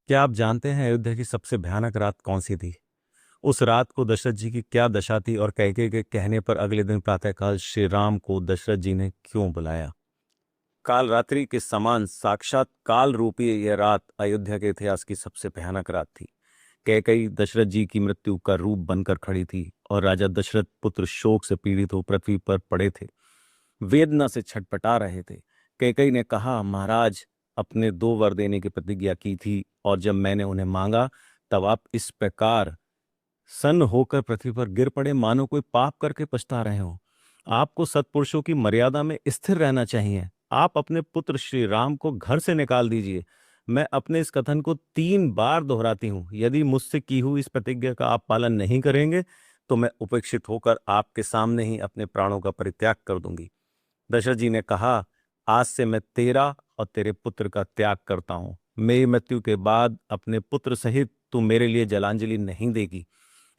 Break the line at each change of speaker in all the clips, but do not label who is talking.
क्या आप जानते हैं अयोध्या की सबसे भयानक रात कौन सी थी? उस रात को दशरथ जी की क्या दशा थी और कैकेयी के कहने पर अगले दिन प्रातःकाल श्री राम को दशरथ जी ने क्यों बुलाया? काल रात्रि के समान साक्षात काल रूपी यह रात अयोध्या के इतिहास की सबसे भयानक रात थी। कैकेयी दशरथ जी की मृत्यु का रूप बनकर खड़ी थी और राजा दशरथ पुत्र शोक से पीड़ित हो पृथ्वी पर पड़े थे, वेदना से छटपटा रहे थे। कैकेयी ने कहा, महाराज, अपने 2 वर देने की प्रतिज्ञा की थी और जब मैंने उन्हें मांगा तब आप इस प्रकार सन्न होकर पृथ्वी पर गिर पड़े मानो कोई पाप करके पछता रहे हो। आपको सत्पुरुषों की मर्यादा में स्थिर रहना चाहिए। आप अपने पुत्र श्री राम को घर से निकाल दीजिए। मैं अपने इस कथन को 3 बार दोहराती हूँ। यदि मुझसे की हुई इस प्रतिज्ञा का आप पालन नहीं करेंगे तो मैं उपेक्षित होकर आपके सामने ही अपने प्राणों का परित्याग कर दूंगी। दशरथ जी ने कहा, आज से मैं तेरा और तेरे पुत्र का त्याग करता हूं। मेरी मृत्यु के बाद अपने पुत्र सहित तू मेरे लिए जलांजलि नहीं देगी।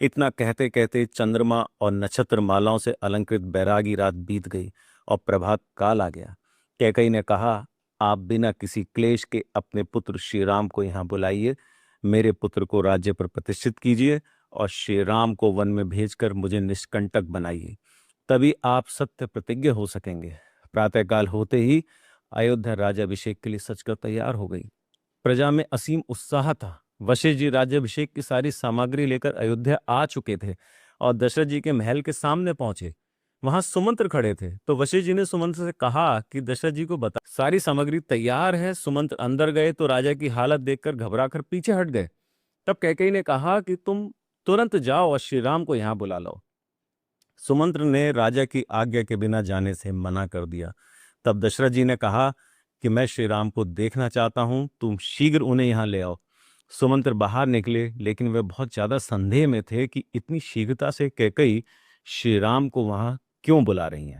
इतना कहते कहते चंद्रमा और नक्षत्र मालाओं से अलंकृत बैरागी रात बीत गई और प्रभात काल आ गया। कैकेयी ने कहा, आप बिना किसी क्लेश के अपने पुत्र श्री राम को यहाँ बुलाइए। मेरे पुत्र को राज्य पर प्रतिष्ठित कीजिए और श्री राम को वन में भेजकर मुझे निष्कंटक बनाइए। तभी आप सत्य प्रतिज्ञ हो सकेंगे। प्रातःकाल होते ही अयोध्या राज्याभिषेक के लिए सजकर तैयार हो गई। प्रजा में असीम उत्साह था। वशिष्ठ जी राज्याभिषेक की सारी सामग्री लेकर अयोध्या आ चुके थे और दशरथ जी के महल के सामने पहुंचे। वहां सुमंत्र खड़े थे तो वशिष्ठ जी ने सुमंत्र से कहा कि दशरथ जी को बता, सारी सामग्री तैयार है। सुमंत्र अंदर गए तो राजा की हालत देखकर घबराकर पीछे हट गए। तब कैकेयी ने कहा कि तुम तुरंत जाओ और श्री राम को यहाँ बुला लो। सुमंत्र ने राजा की आज्ञा के बिना जाने से मना कर दिया। तब दशरथ जी ने कहा कि मैं श्री राम को देखना चाहता हूं, तुम शीघ्र उन्हें यहां ले आओ। सुमंत्र बाहर निकले, लेकिन वे बहुत ज्यादा संदेह में थे कि इतनी शीघ्रता से कैकेयी श्री राम को वहां क्यों बुला रही हैं।